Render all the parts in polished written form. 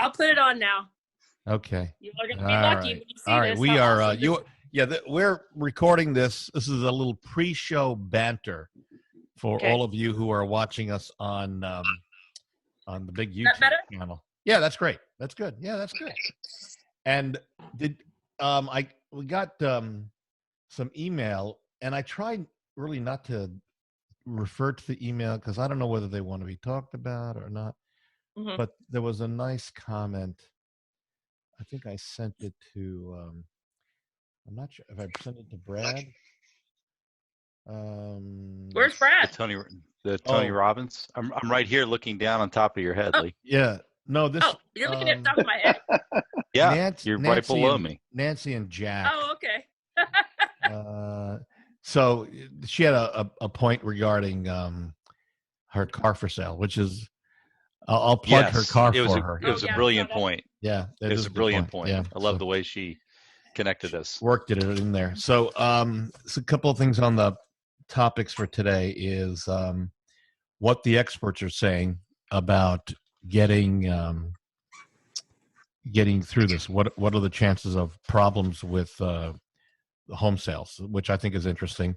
I'll put it on now. Okay. You are going to be lucky when you see All right. this. We are we're recording this. This is a little pre-show banter for all of you who are watching us on the big YouTube channel. Yeah, that's great. That's good. Yeah, that's good. And we got some email, and I tried really not to refer to the email because I don't know whether they want to be talked about or not. Mm-hmm. But there was a nice comment. I think I sent it to. I'm not sure if I sent it to Brad. Where's Brad? The Tony Robbins. I'm right here looking down on top of your head, Lee. Yeah. No, this. Oh, you're looking at the top of my head. Yeah, you're right below me. Nancy and Jack. Oh, okay. So she had a point regarding her car for sale, which is I'll plug her car for her. It was a brilliant point. Yeah, it was a brilliant point. Yeah, I love the way she connected this. Worked it in there. So, so a couple of things on the topics for today is what the experts are saying about getting through this. What are the chances of problems with home sales, which I think is interesting.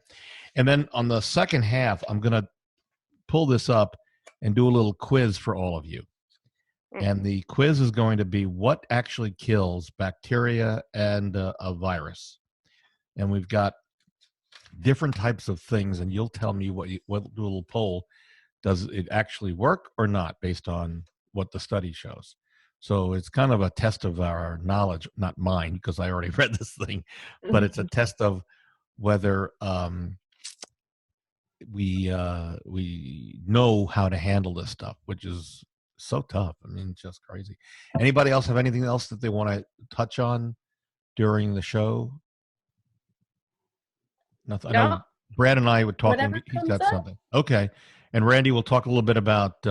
And then on the second half, I'm going to pull this up and do a little quiz for all of you. And the quiz is going to be what actually kills bacteria and a virus. And we've got different types of things, and you'll tell me what little poll. Does it actually work or not based on what the study shows? So it's kind of a test of our knowledge, not mine, because I already read this thing, but it's a test of whether we know how to handle this stuff, which is so tough. I mean, it's just crazy. Anybody else have anything else that they want to touch on during the show? Nothing. No. I know Brad and I were talking. He's got something. Okay. And Randy will talk a little bit about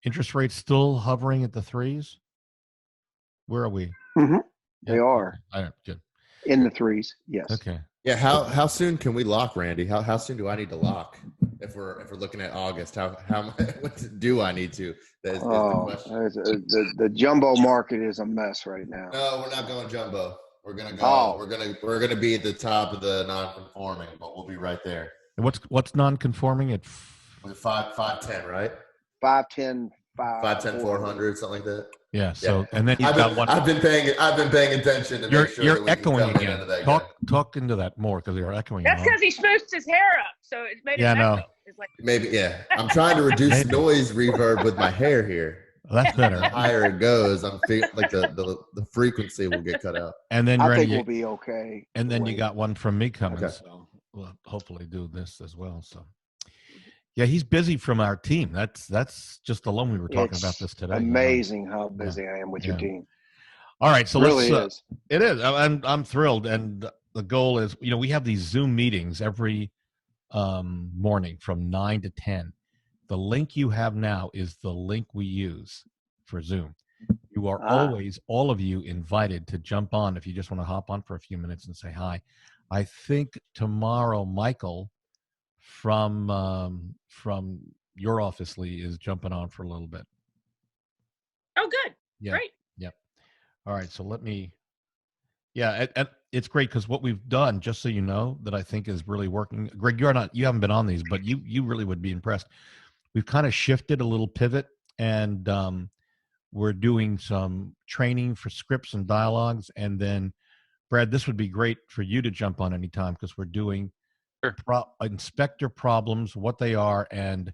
interest rates still hovering at the threes. Where are we? Mm-hmm. Yeah. They are. All right, good. In the threes, yes. Okay. Yeah. How soon can we lock, Randy? How soon do I need to lock? If we're looking at August, what do I need to? That is the question. The jumbo market is a mess right now. No, we're not going jumbo. We're gonna go. We're gonna be at the top of the non-conforming, but we'll be right there. And what's non-conforming at 5'10", right? 5'10", 400, something like that. Yeah. So and then I've been paying attention to make sure you're that echoing again. Talk into that more because you're echoing. That's because he smooched his hair up, so it made it echo. It's like, maybe I'm trying to reduce noise reverb with my hair here. Well, that's better. The higher it goes, I'm feeling like the frequency will get cut out. And then I think we'll be okay. And then you got one from me coming, so we'll hopefully do this as well. So. Yeah, he's busy from our team. That's just alone. We were talking about this today. Amazing how busy I am with your team. All right, so really let's. It is. I'm thrilled, and the goal is, we have these Zoom meetings every morning from 9 to 10. The link you have now is the link we use for Zoom. You are always, all of you, invited to jump on if you just want to hop on for a few minutes and say hi. I think tomorrow, Michael from your office, Lee, is jumping on for a little bit. Oh, good. Yeah. Great. Yep. All right. So let me. Yeah, it's great because what we've done, just so you know, that I think is really working. Greg, you haven't been on these, but you really would be impressed. We've kind of shifted a little pivot, and we're doing some training for scripts and dialogues, and then Brad, this would be great for you to jump on anytime because we're doing inspector problems, what they are, and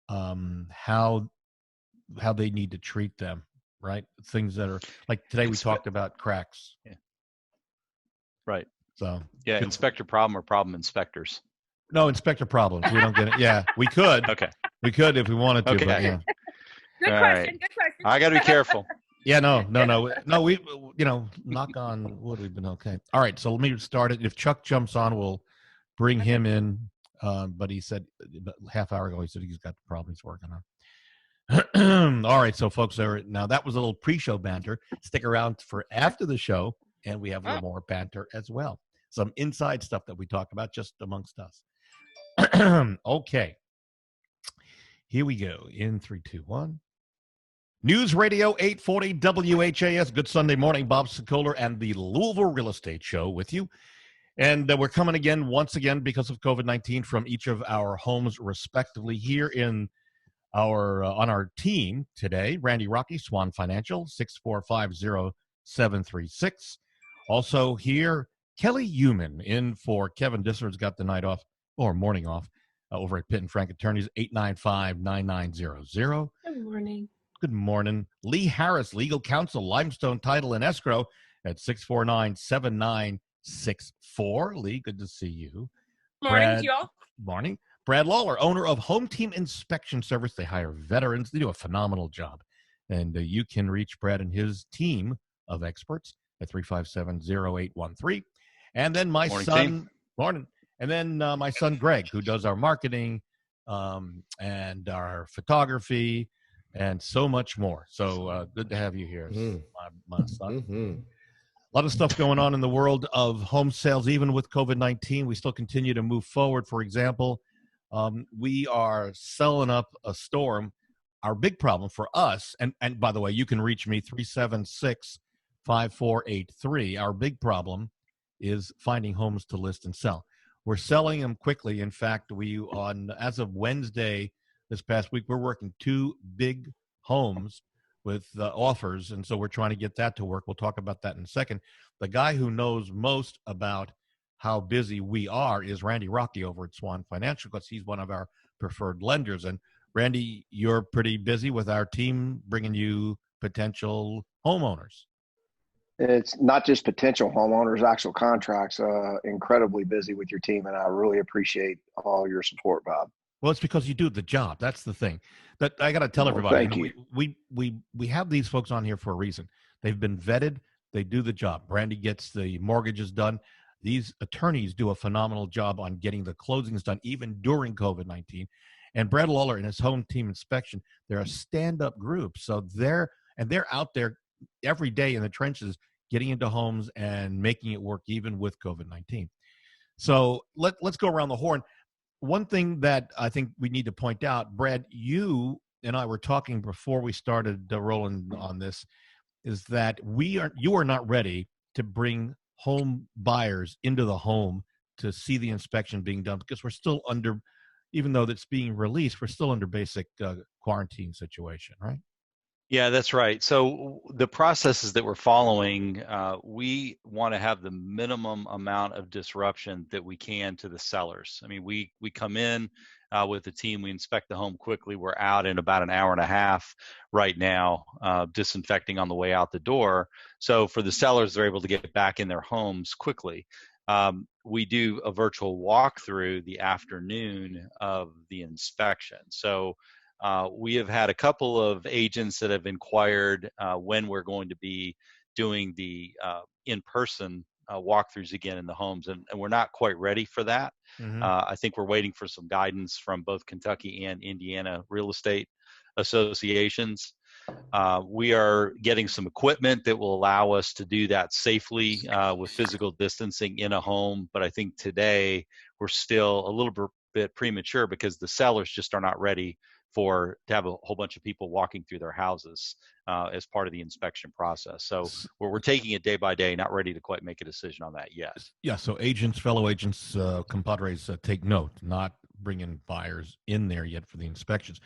how they need to treat them, right? Things that are like today we talked about cracks. Yeah. Right. So inspector problem or problem inspectors. No, inspector problems. We don't get it. Yeah, we could. Okay. We could if we wanted to. Okay. But yeah. Good question. Right. Good question. I got to be careful. Yeah, no. We, knock on wood, we've been okay. All right, so let me start it. If Chuck jumps on, we'll bring him in. But he said about half hour ago, he said he's got the problem he's working on. All right, so folks, now that was a little pre-show banter. Stick around for after the show, and we have a little more banter as well. Some inside stuff that we talk about just amongst us. Okay. Here we go. In 3, 2, 1. News Radio 840 WHAS. Good Sunday morning. Bob Sokoler and the Louisville Real Estate Show with you. And we're coming again, once again, because of COVID-19, from each of our homes respectively here in our on our team today. Randy Rocky, Swan Financial, 6450736. Also here, Kelly Human in for Kevin Disser's got the night off or morning off over at Pitt and Frank Attorneys, 895-9900. Good morning. Good morning. Lee Harris, Legal Counsel, Limestone Title and Escrow at 649-7964. Lee, good to see you. Morning to y'all. Morning. Brad Lawler, owner of Home Team Inspection Service. They hire veterans. They do a phenomenal job. And you can reach Brad and his team of experts at 357-0813. And then my son, morning. And then my son, Greg, who does our marketing and our photography and so much more. So good to have you here, my son. A lot of stuff going on in the world of home sales, even with COVID-19. We still continue to move forward. For example, we are selling up a storm. Our big problem for us, and by the way, you can reach me 376-5483. Our big problem is finding homes to list and sell. We're selling them quickly. In fact, as of Wednesday this past week, we're working 2 big homes with offers, and so we're trying to get that to work. We'll talk about that in a second. The guy who knows most about how busy we are is Randy Rocky over at Swan Financial, because he's one of our preferred lenders. And Randy, you're pretty busy with our team bringing you potential homeowners. It's not just potential homeowners, actual contracts. Incredibly busy with your team, and I really appreciate all your support, Bob. Well, it's because you do the job. That's the thing. That I got to tell everybody. Thank you. We have these folks on here for a reason. They've been vetted. They do the job. Randy gets the mortgages done. These attorneys do a phenomenal job on getting the closings done, even during COVID-19. And Brad Lawler and his Home Team Inspection, they're a stand-up group. So they're out there every day in the trenches, getting into homes and making it work, even with COVID-19. So let's go around the horn. One thing that I think we need to point out, Brad, you and I were talking before we started rolling on this, is that you are not ready to bring home buyers into the home to see the inspection being done, because we're still under, even though that's being released, we're still under basic quarantine situation, right? Yeah, that's right. So the processes that we're following, we want to have the minimum amount of disruption that we can to the sellers. I mean, we come in with the team, we inspect the home quickly. We're out in about an hour and a half right now, disinfecting on the way out the door. So for the sellers, they're able to get back in their homes quickly. We do a virtual walkthrough the afternoon of the inspection. So we have had a couple of agents that have inquired when we're going to be doing the in-person walkthroughs again in the homes, and we're not quite ready for that. Mm-hmm. I think we're waiting for some guidance from both Kentucky and Indiana real estate associations. We are getting some equipment that will allow us to do that safely with physical distancing in a home, but I think today we're still a little bit premature because the sellers just are not ready to have a whole bunch of people walking through their houses as part of the inspection process. So we're taking it day by day, not ready to quite make a decision on that yet. Yeah, so fellow agents, compadres, take note, not bringing buyers in there yet for the inspections.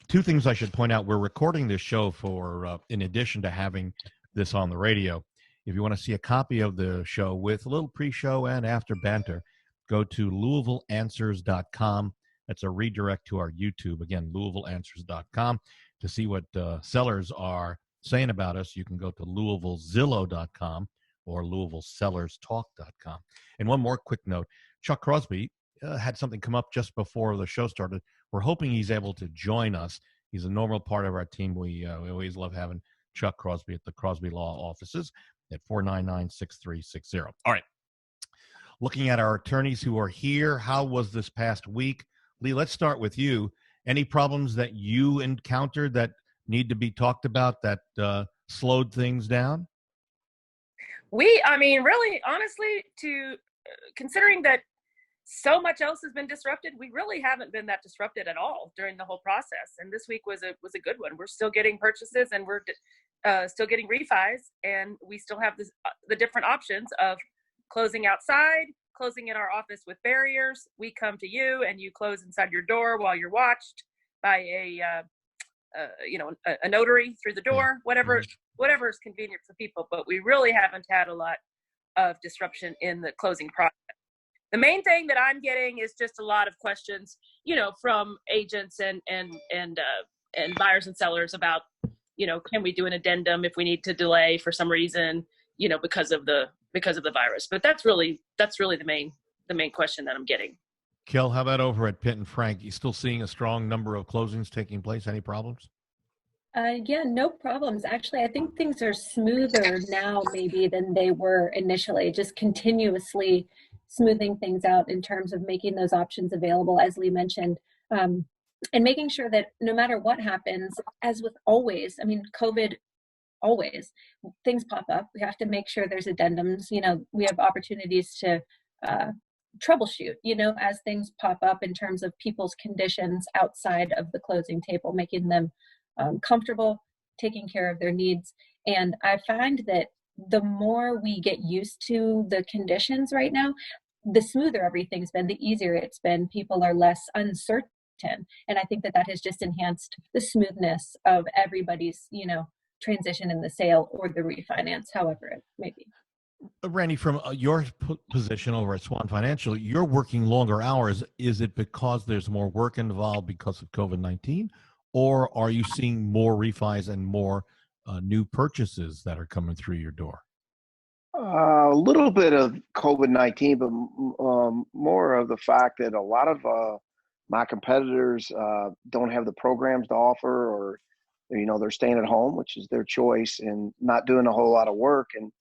2 things I should point out. We're recording this show for, in addition to having this on the radio. If you want to see a copy of the show with a little pre-show and after banter, go to LouisvilleAnswers.com. That's a redirect to our YouTube. Again, LouisvilleAnswers.com. To see what sellers are saying about us, you can go to LouisvilleZillow.com or LouisvilleSellersTalk.com. And one more quick note. Chuck Crosby had something come up just before the show started. We're hoping he's able to join us. He's a normal part of our team. We always love having Chuck Crosby at the Crosby Law offices at 499-6360. All right. Looking at our attorneys who are here, how was this past week? Lee, let's start with you. Any problems that you encountered that need to be talked about that slowed things down? Really, honestly, considering that so much else has been disrupted. We really haven't been that disrupted at all during the whole process. And this week was a good one. We're still getting purchases, and we're still getting refis, and we still have the different options of closing outside, closing in our office with barriers. We come to you and you close inside your door while you're watched by a notary through the door, whatever is convenient for people. But we really haven't had a lot of disruption in the closing process. The main thing that I'm getting is just a lot of questions, from agents and buyers and sellers about, can we do an addendum if we need to delay for some reason, because of the virus. But that's really the main question that I'm getting. Kel, how about over at Pitt and Frank? You still seeing a strong number of closings taking place? Any problems? Yeah, no problems. Actually, I think things are smoother now maybe than they were initially, just continuously smoothing things out in terms of making those options available, as Lee mentioned, and making sure that no matter what happens, as with always, COVID, always, things pop up. We have to make sure there's addendums. We have opportunities to troubleshoot, as things pop up in terms of people's conditions outside of the closing table, making them comfortable, taking care of their needs. And I find that the more we get used to the conditions right now, the smoother everything's been, the easier it's been. People are less uncertain. And I think that has just enhanced the smoothness of everybody's, transition in the sale or the refinance, however it may be. Randy, from your position over at Swan Financial, you're working longer hours. Is it because there's more work involved because of COVID-19? Or are you seeing more refis and more new purchases that are coming through your door? A little bit of COVID-19, but more of the fact that a lot of my competitors don't have the programs to offer, or they're staying at home, which is their choice, and not doing a whole lot of work. And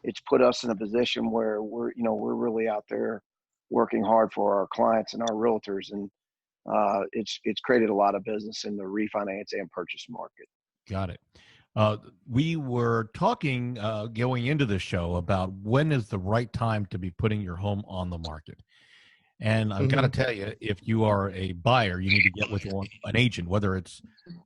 it's put us in a position where we're really out there working hard for our clients and our realtors, and it's created a lot of business in the refinance and purchase market. Got it. We were talking going into the show about when is the right time to be putting your home on the market. And I've got to tell you, if you are a buyer, you need to get with an agent, whether it's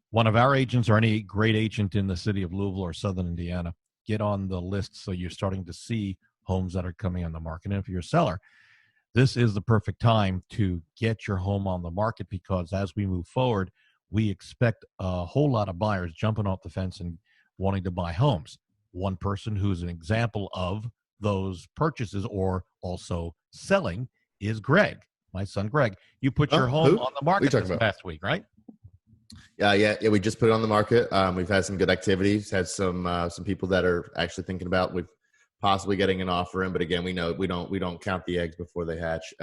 one of our agents or any great agent in the city of Louisville or Southern Indiana. Get on the list so you're starting to see homes that are coming on the market. And if you're a seller, this is the perfect time to get your home on the market, because as we move forward, we expect a whole lot of buyers jumping off the fence and wanting to buy homes. One person who's an example of those purchases or also selling is Greg, my son Greg. You put your home on the market this past week, right? Yeah. We just put it on the market. We've had some good activities. Had some people that are actually thinking about with possibly getting an offer in. But again, we know we don't count the eggs before they hatch.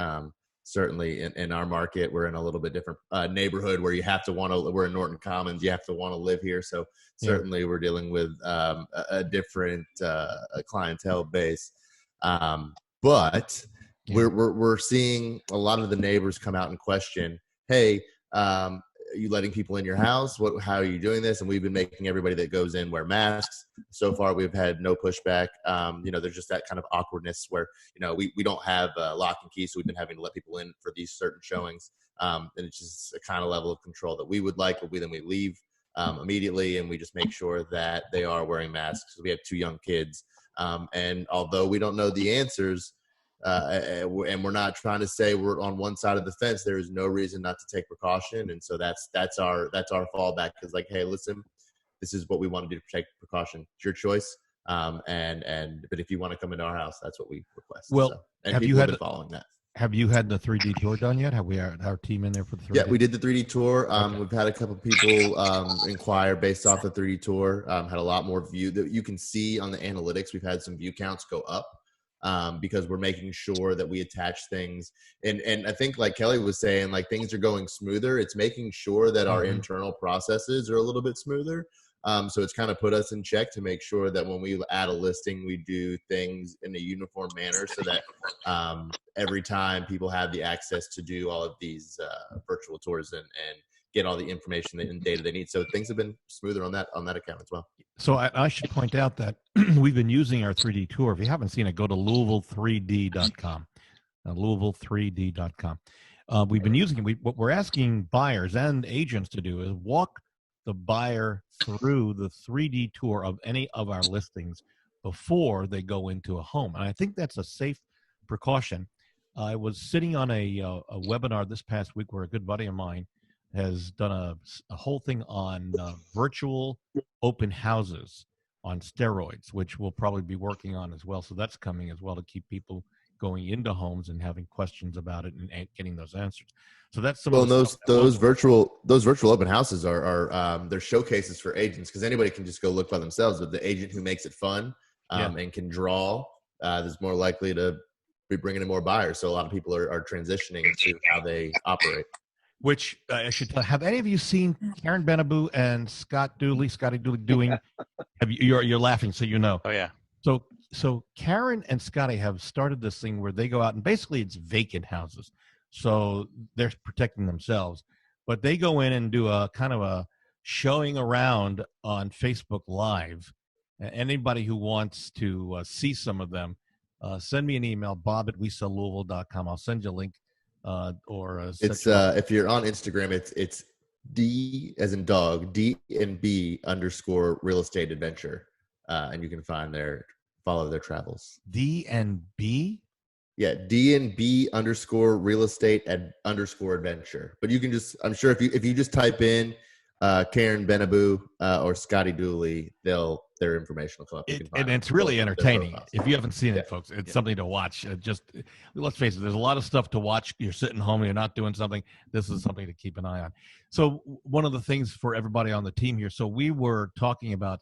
Certainly in our market, we're in a little bit different neighborhood where you have to we're in Norton Commons. You have to want to live here. So certainly we're dealing with a different clientele base. But we're seeing a lot of the neighbors come out and question, hey, are you letting people in your house? How are you doing this? And we've been making everybody that goes in wear masks. So far, we've had no pushback. There's just that kind of awkwardness where, we don't have lock and key. So we've been having to let people in for these certain showings. And it's just a kind of level of control that we would like, but then we leave immediately, and we just make sure that they are wearing masks. We have 2 young kids. And although we don't know the answers, and we're not trying to say we're on one side of the fence, there is no reason not to take precaution. And so that's our fallback, because like, hey, listen, this is what we want to do to take precaution. It's your choice. But if you want to come into our house, that's what we request. Well, and have you had following that? Have you had the 3D tour done yet? Have we had our team in there for the 3D? Yeah, we did the 3D tour. Okay. We've had a couple people inquire based off the 3D tour. Had a lot more view that you can see on the analytics. We've had some view counts go up. Because we're making sure that we attach things. And I think like Kelly was saying, like things are going smoother. It's making sure that our internal processes are a little bit smoother. So it's kind of put us in check to make sure that when we add a listing, we do things in a uniform manner so that every time people have the access to do all of these virtual tours and get all the information and data they need. So things have been smoother on that account as well. So I should point out that we've been using our 3D tour. If you haven't seen it, go to Louisville3D.com. Louisville3d.com. We've been using it. What we're asking buyers and agents to do is walk the buyer through the 3D tour of any of our listings before they go into a home. And I think that's a safe precaution. I was sitting on a webinar this past week where a good buddy of mine has done a whole thing on virtual open houses on steroids, which we'll probably be working on as well. So that's coming as well to keep people going into homes and having questions about it and getting those answers. So that's some of the those virtual open houses are they're showcases for agents, because anybody can just go look by themselves. But the agent who makes it fun and can draw is more likely to be bringing in more buyers. So a lot of people are transitioning to how they operate. Which I should tell. Have any of you seen Karen Benaboo and Scotty Dooley doing? You're laughing, so you know. Oh yeah. So Karen and Scotty have started this thing where they go out and basically it's vacant houses. So they're protecting themselves, but they go in and do a kind of a showing around on Facebook Live. Anybody who wants to see some of them, send me an email, bob@wesellouisville.com. I'll send you a link. It's if you're on Instagram, it's D as in dog, D&B _ real estate adventure. And you can follow their travels. D&B? Yeah, D&B _ real estate _ adventure. But you can just, I'm sure if you just type in Karen Benaboo or Scotty Dooley, their information will come up. And it's really entertaining. If you haven't seen it, folks, it's something to watch. Let's face it, there's a lot of stuff to watch. You're sitting home, you're not doing something. This is something to keep an eye on. So one of the things for everybody on the team here, so we were talking about,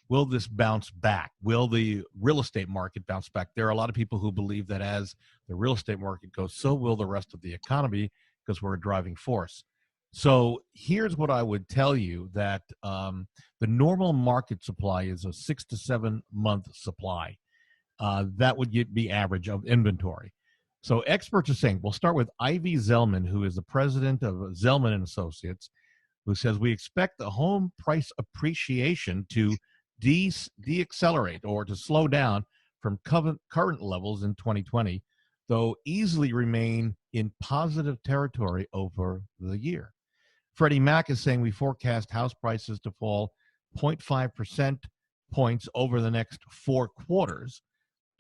will this bounce back? Will the real estate market bounce back? There are a lot of people who believe that as the real estate market goes, so will the rest of the economy, because we're a driving force. So here's what I would tell you, that the normal market supply is a 6 to 7 month supply. That would be average of inventory. So experts are saying, we'll start with Ivy Zellman, who is the president of Zellman and Associates, who says we expect the home price appreciation to deaccelerate or to slow down from current levels in 2020, though easily remain in positive territory over the year. Freddie Mac is saying we forecast house prices to fall 0.5% points over the next 4 quarters.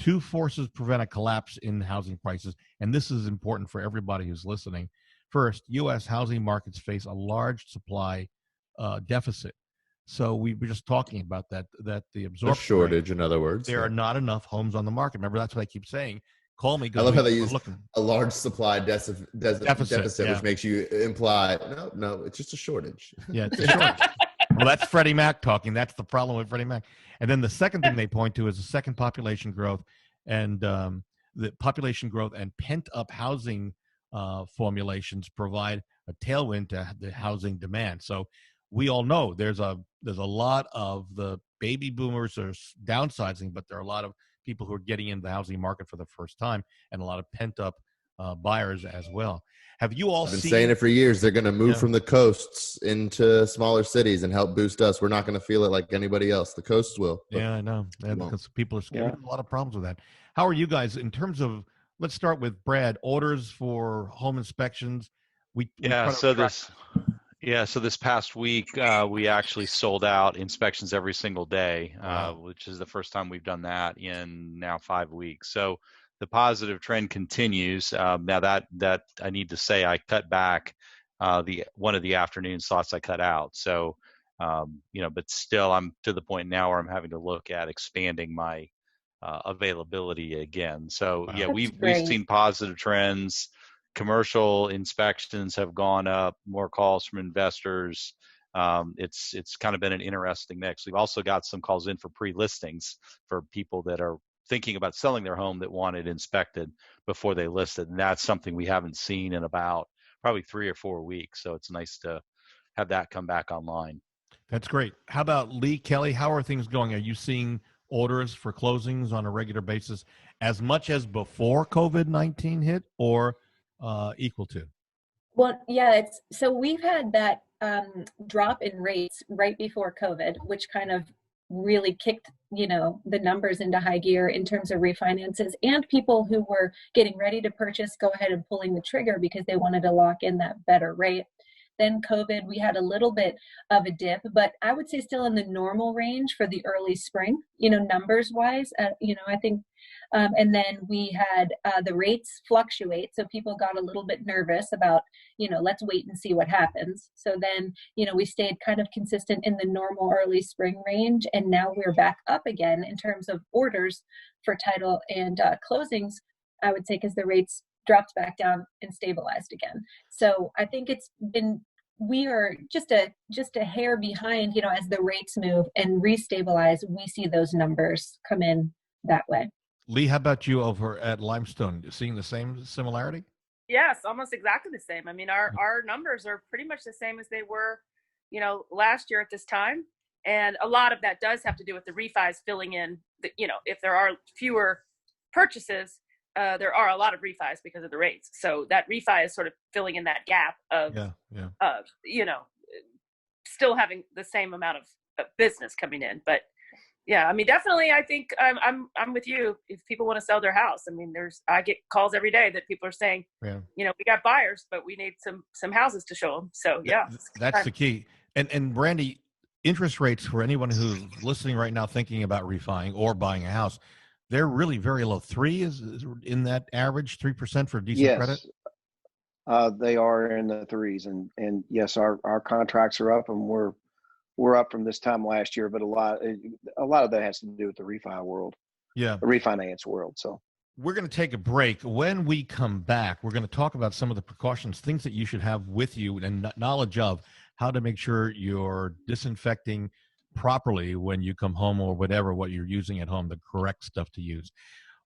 2 forces prevent a collapse in housing prices, and this is important for everybody who's listening. First, U.S. housing markets face a large supply deficit. So we were just talking about that the absorption shortage, rate, in other words. There are not enough homes on the market. Remember, that's what I keep saying. Call me. I love how they use a large supply deficit, which makes you imply, no, it's just a shortage. Yeah, it's a shortage. Well, that's Freddie Mac talking. That's the problem with Freddie Mac. And then the second thing they point to is the second population growth, and the population growth and pent-up housing formulations provide a tailwind to the housing demand. So we all know there's a lot of the baby boomers are downsizing, but there are a lot of people who are getting into the housing market for the first time, and a lot of pent-up buyers as well. Have you all been saying it for years? They're going to move from the coasts into smaller cities and help boost us. We're not going to feel it like anybody else. The coasts will. Yeah, I know. Because people are scared. A lot of problems with that. How are you guys in terms of? Let's start with Brad. Orders for home inspections. So this past week, we actually sold out inspections every single day, which is the first time we've done that in now 5 weeks. So the positive trend continues. Now that I need to say, I cut back one of the afternoon slots I cut out. So, but still I'm to the point now where I'm having to look at expanding my availability again. So we've seen positive trends. Commercial inspections have gone up, more calls from investors. It's kind of been an interesting mix. We've also got some calls in for pre-listings for people that are thinking about selling their home that want it inspected before they list it. And that's something we haven't seen in about probably 3 or 4 weeks. So it's nice to have that come back online. That's great. How about Lee Kelly? How are things going? Are you seeing orders for closings on a regular basis as much as before COVID-19 hit, or equal to? Well, yeah, so we've had that drop in rates right before COVID, which kind of really kicked, the numbers into high gear in terms of refinances, and people who were getting ready to purchase go ahead and pulling the trigger because they wanted to lock in that better rate. Then COVID, we had a little bit of a dip, but I would say still in the normal range for the early spring, numbers wise, I think. And then we had the rates fluctuate. So people got a little bit nervous about, let's wait and see what happens. So then, we stayed kind of consistent in the normal early spring range. And now we're back up again in terms of orders for title and closings, I would say, because the rates dropped back down and stabilized again. So I think we are just a hair behind, as the rates move and restabilize, we see those numbers come in that way. Lee, how about you over at Limestone? Seeing the same similarity? Yes, almost exactly the same. I mean, our numbers are pretty much the same as they were, last year at this time. And a lot of that does have to do with the refis filling in, if there are fewer purchases, there are a lot of refis because of the rates. So that refi is sort of filling in that gap of, still having the same amount of business coming in. But yeah, I mean, definitely, I think I'm with you. If people want to sell their house, I mean, I get calls every day that people are saying, we got buyers, but we need some houses to show them. So yeah, that's the key. And Randy, interest rates for anyone who's listening right now thinking about refining or buying a house, they're really very low. 3 is in that average, 3% for decent credit? They are in the 3s, and yes, our contracts are up, and we're up from this time last year, but a lot of that has to do with the refi world. Yeah. The refinance world. So we're going to take a break. When we come back, we're going to talk about some of the precautions, things that you should have with you and knowledge of how to make sure you're disinfecting properly when you come home, or what you're using at home, the correct stuff to use.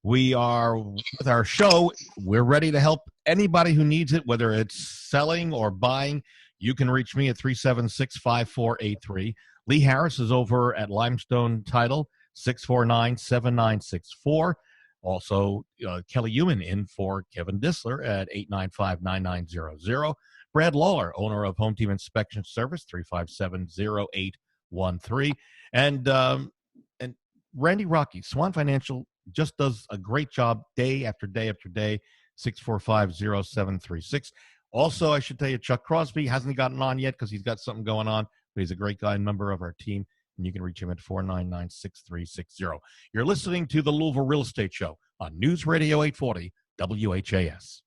We are with our show. We're ready to help anybody who needs it, whether it's selling or buying. You can reach me at 376-5483. Lee Harris is over at Limestone Title, 649-7964. Also, Kelly Human in for Kevin Dissler at 895-9900. Brad Lawler, owner of Home Team Inspection Service, 357-0813. And Randy Rocky, Swan Financial, just does a great job day after day after day, 645-0736. Also, I should tell you, Chuck Crosby hasn't gotten on yet because he's got something going on, but he's a great guy, member of our team, and you can reach him at 499-6360. You're listening to the Louisville Real Estate Show on News Radio 840 WHAS.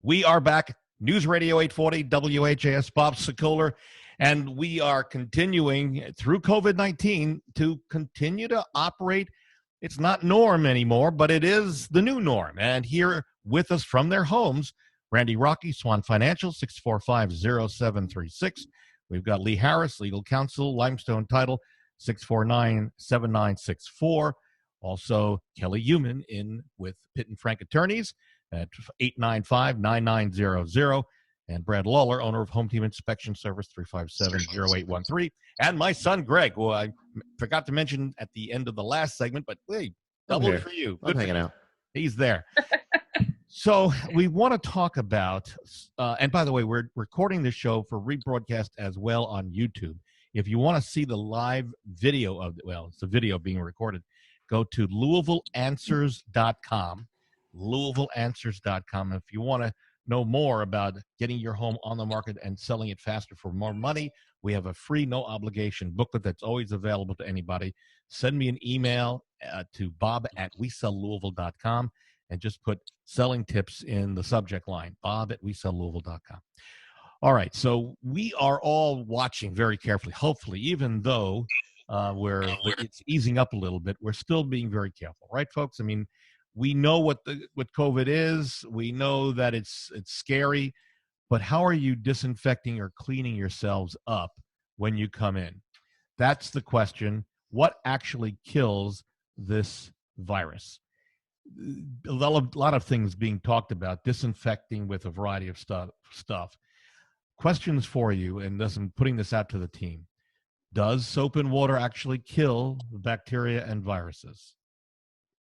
We are back, News Radio 840 WHAS, Bob Sokoler, and we are continuing through COVID-19 to continue to operate. It's not norm anymore, but it is the new norm. And here with us from their homes, Randy Rocky, Swan Financial, 645-0736. We've got Lee Harris, Legal Counsel, Limestone Title, 649-7964. Also, Kelly Human in with Pitt and Frank Attorneys at 895-9900. And Brad Lawler, owner of Home Team Inspection Service, 357-0813. And my son, Greg, who I forgot to mention at the end of the last segment, but hey, double for you. I'm hanging out. He's there. So we want to talk about, and by the way, we're recording this show for rebroadcast as well on YouTube. If you want to see the live video of, it's the video being recorded, go to LouisvilleAnswers.com, LouisvilleAnswers.com. If you want to know more about getting your home on the market and selling it faster for more money, we have a free, no obligation booklet that's always available to anybody. Send me an email to bob@WeSellLouisville.com and just put selling tips in the subject line, bob@WeSellLouisville.com. All right, so we are all watching very carefully. Hopefully, even though it's easing up a little bit, we're still being very careful, right, folks? I mean, we know what COVID is. We know that it's scary, but how are you disinfecting or cleaning yourselves up when you come in? That's the question. What actually kills this virus? A lot of things being talked about, disinfecting with a variety of stuff. Questions for you, and I'm putting this out to the team. Does soap and water actually kill bacteria and viruses?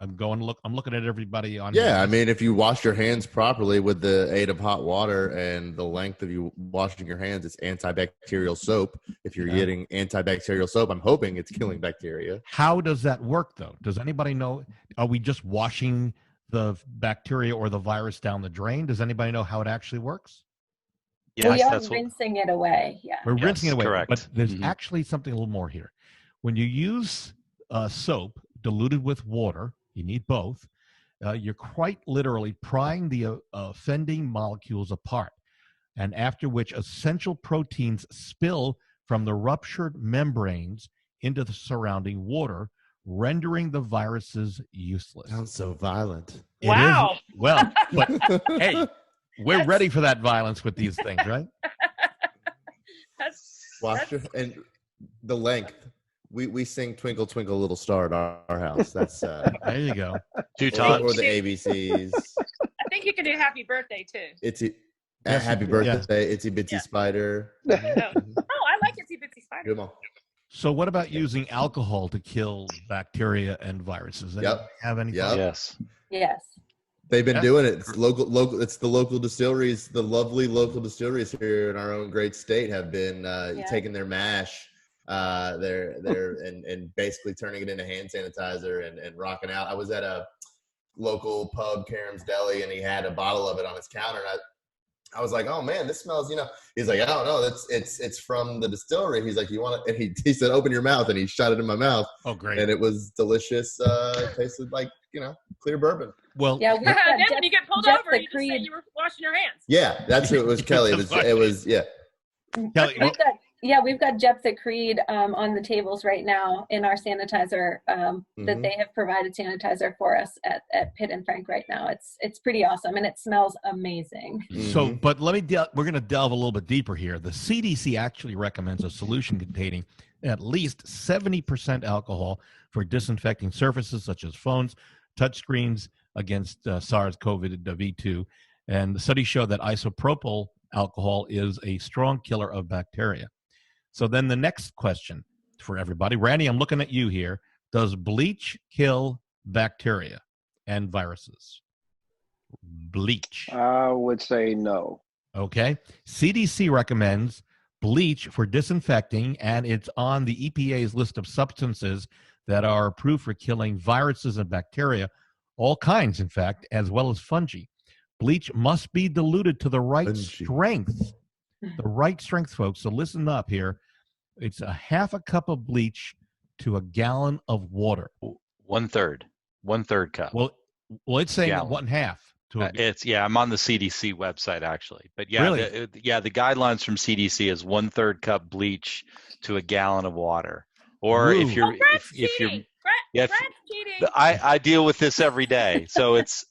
I'm looking at everybody on. Yeah, here. I mean, if you wash your hands properly with the aid of hot water and the length of you washing your hands, it's antibacterial soap. If you're getting antibacterial soap, I'm hoping it's killing bacteria. How does that work, though? Does anybody know? Are we just washing the bacteria or the virus down the drain? Does anybody know how it actually works? Yes, we are that's rinsing it away. Yeah. We're rinsing it away. correct. But there's actually something a little more here. When you use soap diluted with water, you need both. You're quite literally prying the offending molecules apart, and after which essential proteins spill from the ruptured membranes into the surrounding water, rendering the viruses useless. Sounds so violent. Wow. Well, but hey, we're ready for that violence with these things, right? And the length. We sing "Twinkle Twinkle Little Star" at our house. That's there you go. 2 times. or the ABCs. I think you can do happy birthday too. Happy birthday, Itsy Bitsy Spider. Oh, I like Itsy Bitsy Spider. Good one. So what about using alcohol to kill bacteria and viruses? Anybody have any thoughts? Yes. They've been doing it. It's local. It's the local distilleries. The lovely local distilleries here in our own great state have been taking their mash, and basically turning it into hand sanitizer and rocking out. I was at a local pub, Karam's Deli, and he had a bottle of it on his counter. And I was like, "Oh man, this smells." He's like, "I don't know. It's from the distillery." He's like, "You want it?" And he said, "Open your mouth," and he shot it in my mouth. Oh, great! And it was delicious. It tasted like clear bourbon. Well, then when you get pulled over, you just say you were washing your hands. Yeah, that's who it was. Kelly. It was Kelly, We've got Jepset Creed on the tables right now in our sanitizer that they have provided sanitizer for us at Pitt and Frank right now. It's pretty awesome and it smells amazing. So, but we're going to delve a little bit deeper here. The CDC actually recommends a solution containing at least 70% alcohol for disinfecting surfaces such as phones, touchscreens against SARS-CoV-2. And the studies show that isopropyl alcohol is a strong killer of bacteria. So then the next question for everybody, Randy, I'm looking at you here. Does bleach kill bacteria and viruses? Bleach. I would say no. Okay. CDC recommends bleach for disinfecting, and it's on the EPA's list of substances that are approved for killing viruses and bacteria, all kinds, in fact, as well as fungi. Bleach must be diluted to the right strength. The right strength, folks. So listen up here. It's a half a cup of bleach to a gallon of water. 1/3 cup. Well, it's saying Gallon. 1/2 to a I'm on the CDC website actually, but Really? the guidelines from CDC is 1/3 cup bleach to a gallon of water. Or Ooh. if you're cheating. Brad's cheating. I deal with this every day. So it's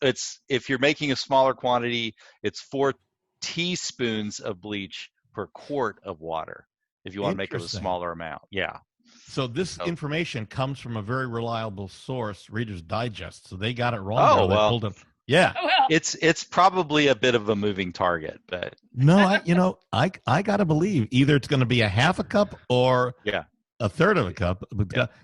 if you're making a smaller quantity, it's 4 teaspoons of bleach per quart of water. If you want to make it a smaller amount, So this information comes from a very reliable source, Reader's Digest. So they got it wrong. Oh, there. They well. pulled them. Yeah. Oh, well. it's probably a bit of a moving target, but No, I got to believe either it's going to be a half a cup or a third of a cup.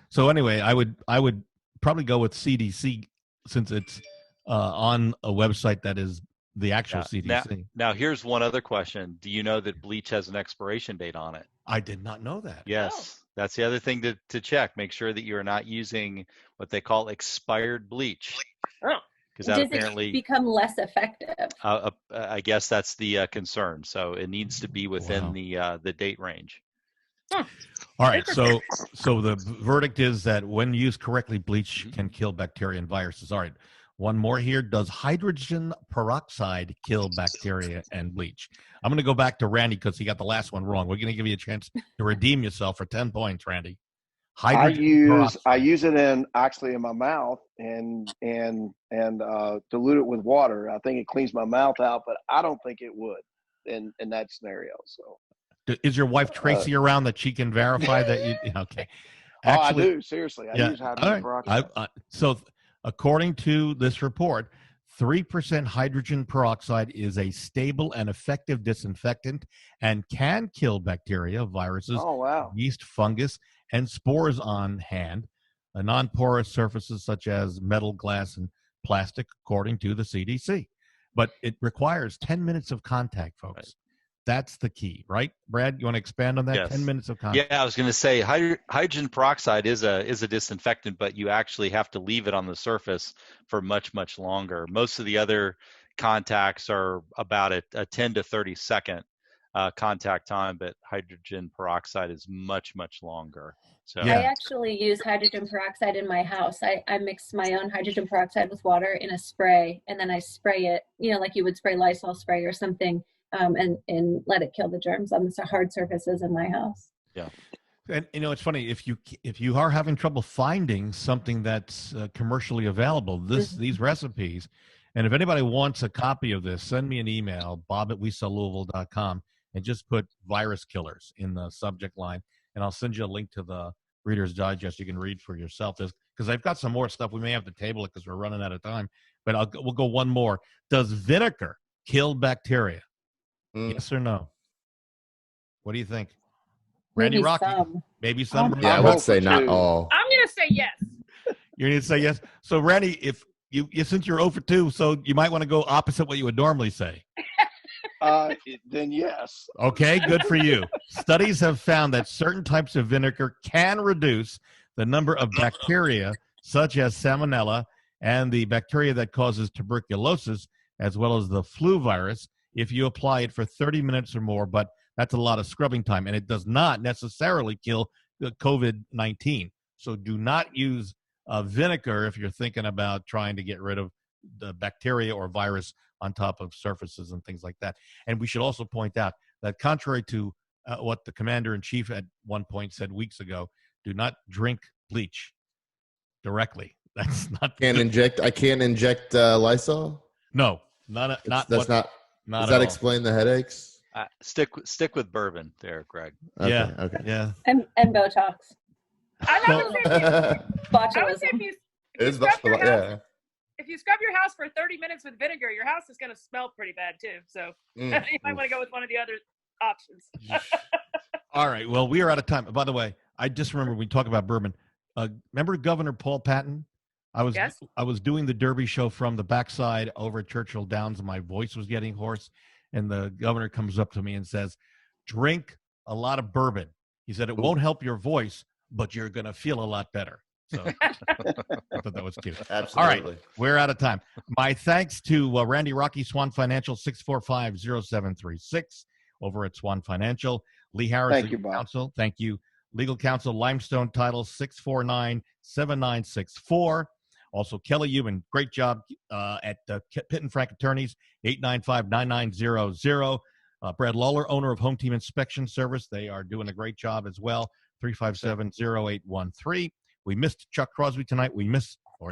So anyway, I would probably go with CDC since it's on a website that is the actual CDC. Now here's one other question. Do you know that bleach has an expiration date on it? I did not know that. Yes. That's the other thing to check. Make sure that you are not using what they call expired bleach. Oh. Because that apparently it become less effective? I guess that's the concern. So it needs to be within the date range. All right. So the verdict is that when used correctly, bleach can kill bacteria and viruses. All right. One more here. Does hydrogen peroxide kill bacteria and bleach? I'm going to go back to Randy because he got the last one wrong. We're going to give you a chance to redeem yourself for 10 points, Randy. I use it in my mouth and dilute it with water. I think it cleans my mouth out, but I don't think it would in that scenario. So, is your wife Tracy around that she can verify that you? Okay. Actually, I do. Seriously, I use hydrogen peroxide. So, according to this report, 3% hydrogen peroxide is a stable and effective disinfectant and can kill bacteria, viruses, yeast, fungus, and spores on hand. non-porous surfaces such as metal, glass, and plastic, according to the CDC. But it requires 10 minutes of contact, folks. Right. That's the key, right? Brad, you want to expand on that? Yes. 10 minutes of contact. Yeah, I was going to say hydrogen peroxide is a disinfectant, but you actually have to leave it on the surface for much, much longer. Most of the other contacts are about a 10 to 30 second contact time, but hydrogen peroxide is much, much longer. So Yeah. I actually use hydrogen peroxide in my house. I mix my own hydrogen peroxide with water in a spray, and then I spray it, like you would spray Lysol spray or something, and let it kill the germs on the hard surfaces in my house. Yeah. And it's funny, if you are having trouble finding something that's commercially available, these recipes, and if anybody wants a copy of this, send me an email, bob@wesellouisville.com, and just put virus killers in the subject line, and I'll send you a link to the Reader's Digest. You can read for yourself, because I've got some more stuff. We may have to table it because we're running out of time, but we'll go one more. Does vinegar kill bacteria? Yes or no? What do you think? Randy Rocky? Maybe some. Yeah, I would say not all. I'm going to say yes. You're going to say yes. So, Randy, if you since you're 0 for 2, so you might want to go opposite what you would normally say. Then yes. Okay, good for you. Studies have found that certain types of vinegar can reduce the number of bacteria, such as salmonella and the bacteria that causes tuberculosis, as well as the flu virus, if you apply it for 30 minutes or more, but that's a lot of scrubbing time, and it does not necessarily kill the COVID-19. So do not use vinegar if you're thinking about trying to get rid of the bacteria or virus on top of surfaces and things like that. And we should also point out that contrary to what the commander-in-chief at one point said weeks ago, do not drink bleach directly. That's not. I can't inject Lysol. No, not. Does that explain the headaches? Stick with bourbon there, Greg. Okay, yeah. Okay. Yeah. And Botox. I would say if you scrub your house for 30 minutes with vinegar, your house is going to smell pretty bad too. So you might want to go with one of the other options. All right. Well, we are out of time. By the way, I just remember we talk about bourbon. Remember Governor Paul Patton? I was doing the Derby show from the backside over at Churchill Downs, and my voice was getting hoarse. And the governor comes up to me and says, "Drink a lot of bourbon." He said, "It won't help your voice, but you're going to feel a lot better." So I thought that was cute. Absolutely. All right, we're out of time. My thanks to Randy Rocky, Swan Financial, 645-0736 over at Swan Financial. Lee Harris, Thank you, legal Bob. counsel. Thank you. Legal counsel, Limestone Title, 649-7964. Also, Kelly Euban, great job at Pitt and Frank Attorneys, 895-9900. Brad Lawler, owner of Home Team Inspection Service. They are doing a great job as well, 357-0813. We missed Chuck Crosby tonight.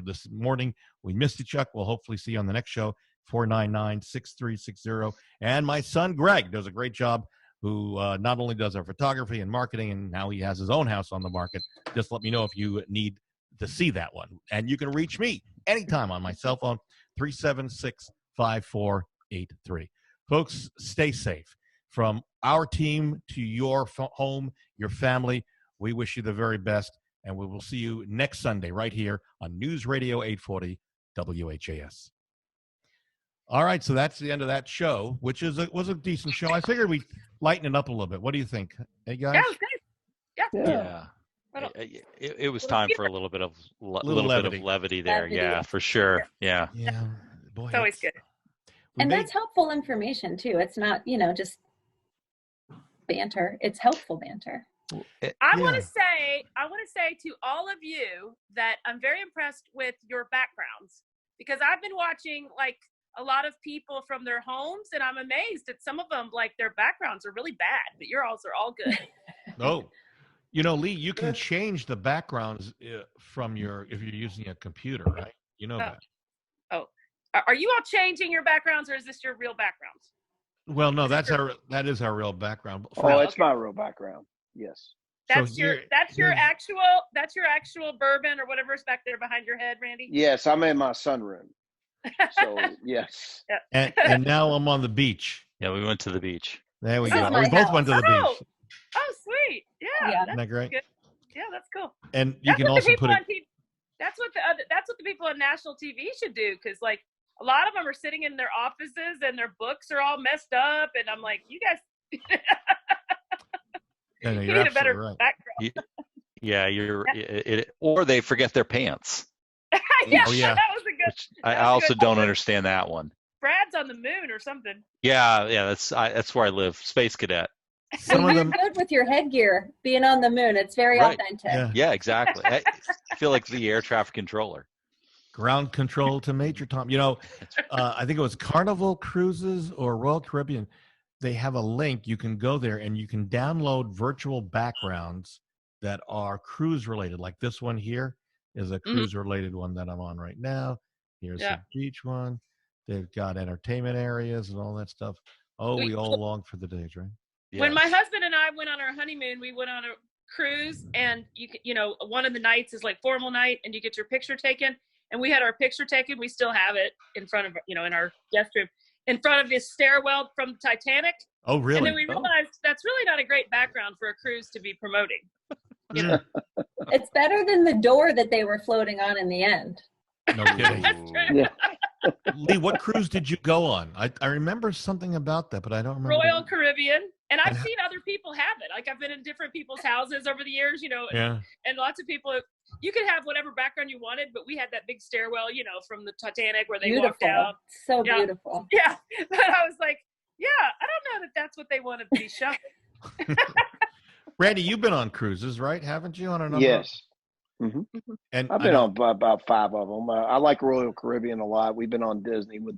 This morning. We missed you, Chuck. We'll hopefully see you on the next show, 499-6360. And my son, Greg, does a great job, who not only does our photography and marketing, and now he has his own house on the market. Just let me know if you need to see that one. And you can reach me anytime on my cell phone, 376-5483. Folks, stay safe. From our team to your home, your family, we wish you the very best. And we will see you next Sunday right here on News Radio 840 WHAS. All right, so that's the end of that show, which was a decent show. I figured we'd lighten it up a little bit. What do you think? Hey, guys? Yeah, it was great. Yeah. It was time for a little bit of levity there. Levity. Yeah, for sure. Yeah. Yeah. Boy, It's always good. And that's helpful information too. It's not, just banter. It's helpful banter. I want to say to all of you that I'm very impressed with your backgrounds, because I've been watching like a lot of people from their homes, and I'm amazed at some of them, like their backgrounds are really bad, but yours are all good. Oh, Lee, you can change the backgrounds if you're using a computer, right? You know that. Oh, are you all changing your backgrounds, or is this your real backgrounds? Well, no, that is our real background. It's my real background. Yes. That's your actual bourbon or whatever's back there behind your head, Randy. Yes, I'm in my sunroom. So yes. And now I'm on the beach. Yeah, we went to the beach. There we This go. is my We both house. went to the beach. Oh, sweet. Yeah. Yeah. Isn't that great? Good. Yeah, that's cool. And you That's can what also the people put on it. that's what the people on national TV should do, because like a lot of them are sitting in their offices and their books are all messed up, and I'm like, you guys, Yeah, no, you you're need a better absolutely right. background. Yeah, or they forget their pants. Yeah, Oh, yeah. that was a good. Which I that was a also good don't one. understand that one. Brad's on the moon or something. Yeah, that's where I live, Space Cadet. Some of You're them, good with your headgear being on the moon. It's very Right. authentic. yeah, Yeah, exactly. I feel like the air traffic controller. ground control to Major Tom. You know, I think it was Carnival Cruises or Royal Caribbean. They have a link. You can go there and you can download virtual backgrounds that are cruise related. Like this one here is a cruise related one that I'm on right now. Here's Yeah. the beach one. They've got entertainment areas and all that stuff. Oh, we all long for the days, right? When my Yes. husband and I went on our honeymoon, we went on a cruise, and you know, one of the nights is like formal night, and you get your picture taken. And we had our picture taken. We still have it in front of, you know, in our guest room, in front of this stairwell from Titanic. Oh, And really? then we realized that's really not a great background for a cruise to be promoting. You know? It's better than the door that they were floating on in the end. No kidding. That's true. Yeah. Lee, what cruise did you go on? I remember something about that, but I don't remember. Royal Caribbean. And I've And seen other people have it. Like I've been in different people's houses over the years, you know, Yeah. and lots of people, you could have whatever background you wanted, but we had that big stairwell, you know, from the Titanic where they walked Beautiful. out. So Yeah. beautiful. Yeah. But I was like, yeah, I don't know that that's what they want to be shown. Randy, you've been on cruises, right? Haven't you? On a number? Yes. hmm And I've been on about 5 of them. I like Royal Caribbean a lot. We've been on Disney with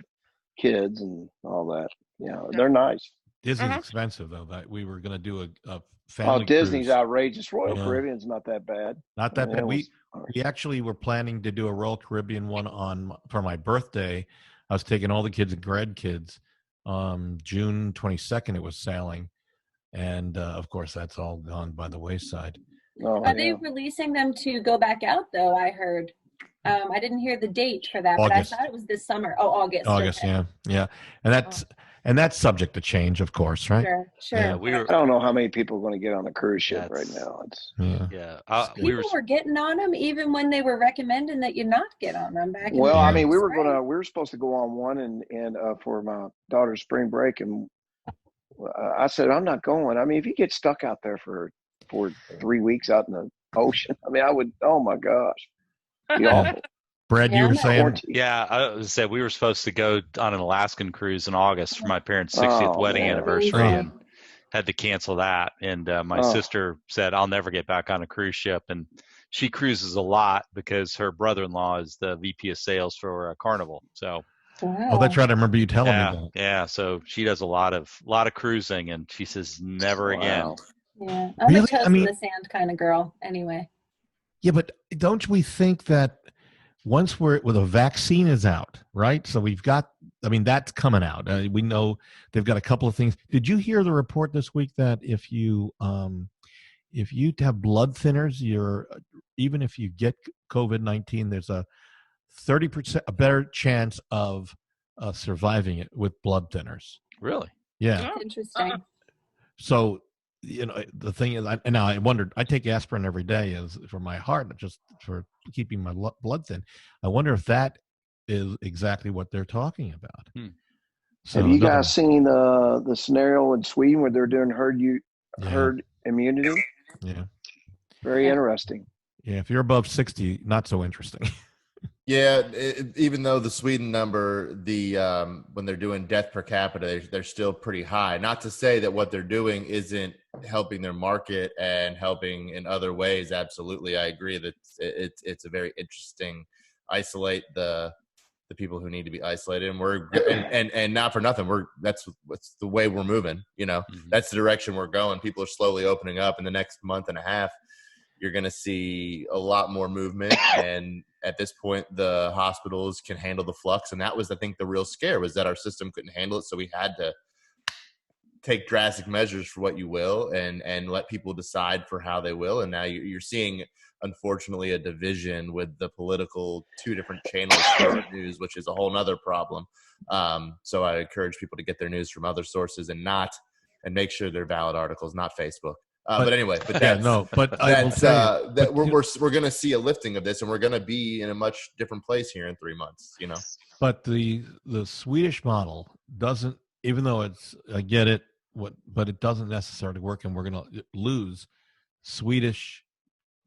kids and all that. Yeah, they're nice. Disney's expensive though. That we were going to do a Oh, family Disney's cruise. outrageous. Royal Yeah. Caribbean's not that bad. Not that Yeah, bad. it We was- we actually were planning to do a Royal Caribbean one for my birthday. I was taking all the kids and grandkids. June 22nd, it was sailing, and of course that's all gone by the wayside. Oh, Are they yeah. releasing them to go back out though? I heard. I didn't hear the date for that, August. but I thought it was this summer. Oh, August. August, okay. yeah, and that's subject to change, of course, right? Sure. Yeah, we were. I don't know how many people are going to get on a cruise ship That's- right now. It's Yeah. Yeah, People were getting on them even when they were recommending that you not get on them back in well, the I mean, we spring. were supposed to go on one and for my daughter's spring break, and I said I'm not going. I mean, if you get stuck out there for 3 weeks out in the ocean, I mean, I would. Oh my gosh, it'd be awful. Brad, Yeah, you were I'm not saying Quarantine. Yeah, I said we were supposed to go on an Alaskan cruise in August for my parents' 60th Oh, wedding man. anniversary, Oh. and had to cancel that. And my Oh. sister said, "I'll never get back on a cruise ship." And she cruises a lot because her brother-in-law is the VP of sales for Carnival. So Wow. oh, that's right. I remember you telling yeah, me that. yeah. So she does a lot of cruising, and she says never again. Wow. Yeah, I'm Really? a toast I mean- in the sand kind of girl. Anyway. Yeah, but don't we think that once the vaccine is out, right? So we've got, I mean, that's coming out. We know they've got a couple of things. Did you hear the report this week that if you have blood thinners, even if you get COVID-19, there's a 30% a better chance of surviving it with blood thinners. Really? Yeah. Interesting. So, you know, the thing is, I wondered, I take aspirin every day as for my heart, just for keeping my blood thin. I wonder if that is exactly what they're talking about. Hmm. So Have you another- guys seen the scenario in Sweden where they're doing herd Yeah. immunity? Yeah. Very interesting. Yeah. If you're above 60, not so interesting. Yeah, even though the Sweden number, when they're doing death per capita, they're still pretty high. Not to say that what they're doing isn't helping their market and helping in other ways. Absolutely, I agree that it's a very interesting. Isolate the people who need to be isolated, and not for nothing. That's the way we're moving. You know, Mhm. that's the direction we're going. People are slowly opening up. In the next month and a half, you're going to see a lot more movement. And at this point, the hospitals can handle the flux. And that was, I think, the real scare was that our system couldn't handle it. So we had to take drastic measures for what you will and let people decide for how they will. And now you're seeing, unfortunately, a division with the political 2 different channels of news, which is a whole nother problem. So I encourage people to get their news from other sources and make sure they're valid articles, not Facebook. But anyway, but yeah, that's no. But that's that we're going to see a lifting of this, and we're going to be in a much different place here in 3 months. You know. But the Swedish model doesn't, even though I get it, but it doesn't necessarily work, and we're going to lose Swedish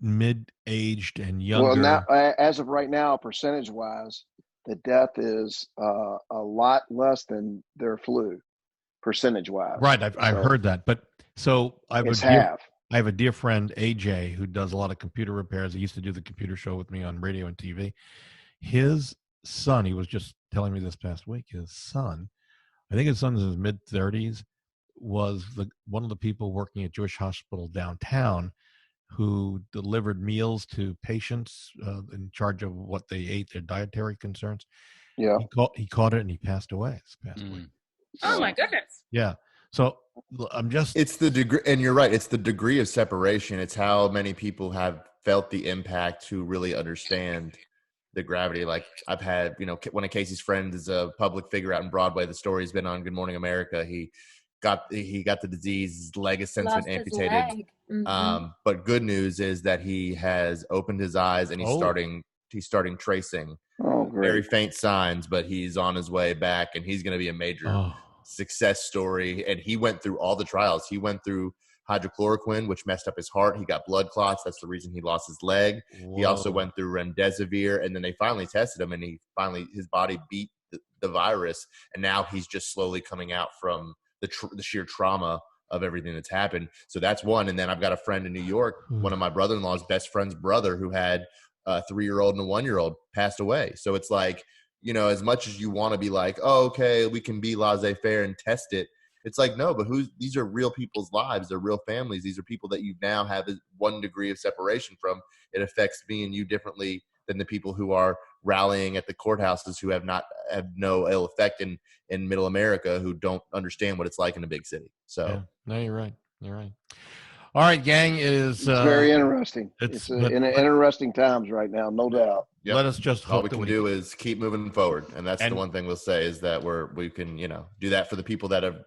mid-aged and younger. Well, now, as of right now, percentage-wise, the death is a lot less than their flu, percentage-wise. Right, I've heard that. But so I have a dear friend, AJ, who does a lot of computer repairs. He used to do the computer show with me on radio and TV. His son, he was just telling me this past week, his son, I think his son's in his mid-30s, was one of the people working at Jewish Hospital downtown who delivered meals to patients in charge of what they ate, their dietary concerns. Yeah. He caught it and he passed away this past week. Oh, my goodness. Yeah. So it's the degree, and you're right. It's the degree of separation. It's how many people have felt the impact to really understand the gravity. Like I've had, one of Casey's friends is a public figure out in Broadway. The story's been on Good Morning America. He got the disease. His leg has since been amputated. But good news is that he has opened his eyes and he's starting tracing. Oh, great. Very faint signs, but he's on his way back, and he's going to be a major success story. And he went through all the trials. He went through hydrochloroquine, which messed up his heart. He got blood clots. That's the reason he lost his leg. Whoa. He also went through remdesivir, and then they finally tested him, and his body beat the virus, and now he's just slowly coming out from the sheer trauma of everything that's happened. So that's one. And then I've got a friend in New York, one of my brother-in-law's best friend's brother, who had a 3-year-old and a 1-year-old, passed away. So it's like, as much as you want to be like, oh, okay, we can be laissez-faire and test it. It's like, no, but these are real people's lives. They're real families. These are people that you now have one degree of separation from. It affects me and you differently than the people who are rallying at the courthouses who have no ill effect in middle America, who don't understand what it's like in a big city. So yeah. No, you're right. All right, gang, it's very interesting. It's in interesting times right now, no doubt. Yep. Let us just hope all we can do is keep moving forward, and that's the one thing we'll say is that we can do that for the people that have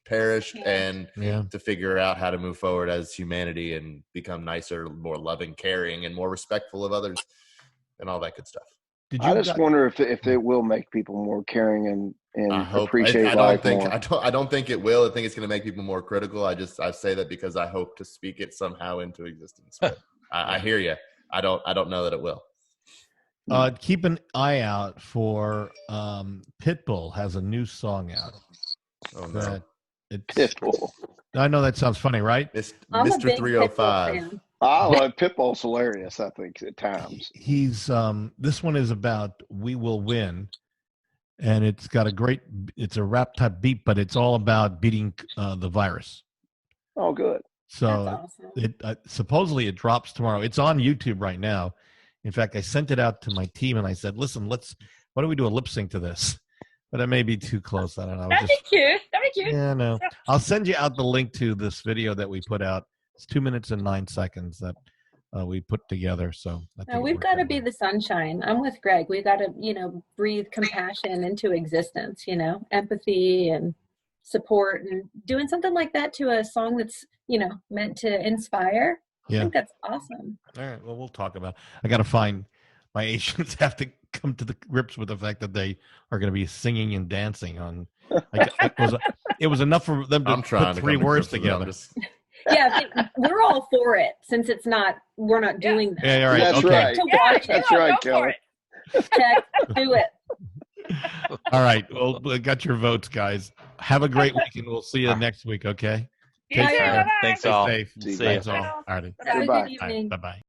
perished, and to figure out how to move forward as humanity and become nicer, more loving, caring, and more respectful of others, and all that good stuff. I just wonder if it will make people more caring and appreciate life more. I don't think it will. I think it's going to make people more critical. I say that because I hope to speak it somehow into existence. But I hear you. I don't know that it will. Keep an eye out for Pitbull has a new song out. Oh no. Pitbull. I know that sounds funny, right? Mr. 305. Pitbull's hilarious, I think, at times. He's this one is about We Will Win, and it's got it's a rap type beat, but it's all about beating the virus. Oh, good. So awesome. it supposedly it drops tomorrow. It's on YouTube right now. In fact, I sent it out to my team and I said, listen, why don't we do a lip sync to this? But it may be too close. I don't know. That'd be cute. Yeah, no. I'll send you out the link to this video that we put out. It's 2 minutes and 9 seconds that we put together. So we've got to be the sunshine. I'm with Greg. We've got to, breathe compassion into existence, empathy and support, and doing something like that to a song that's, meant to inspire. I think that's awesome. All right. Well, we'll talk about it. I got to find my agents have to come to the grips with the fact that they are going to be singing and dancing on. It was enough for them to put 3 words together. Yeah, we're all for it since we're not doing that. Yeah, all right. That's right. To watch That's right, Kelly. Check, do it. All right. Well, we got your votes, guys. Have a great week, and we'll see you next week, okay? Take care. Thanks all. Safe. See Thanks you. all. All right. Have a good evening. Bye-bye.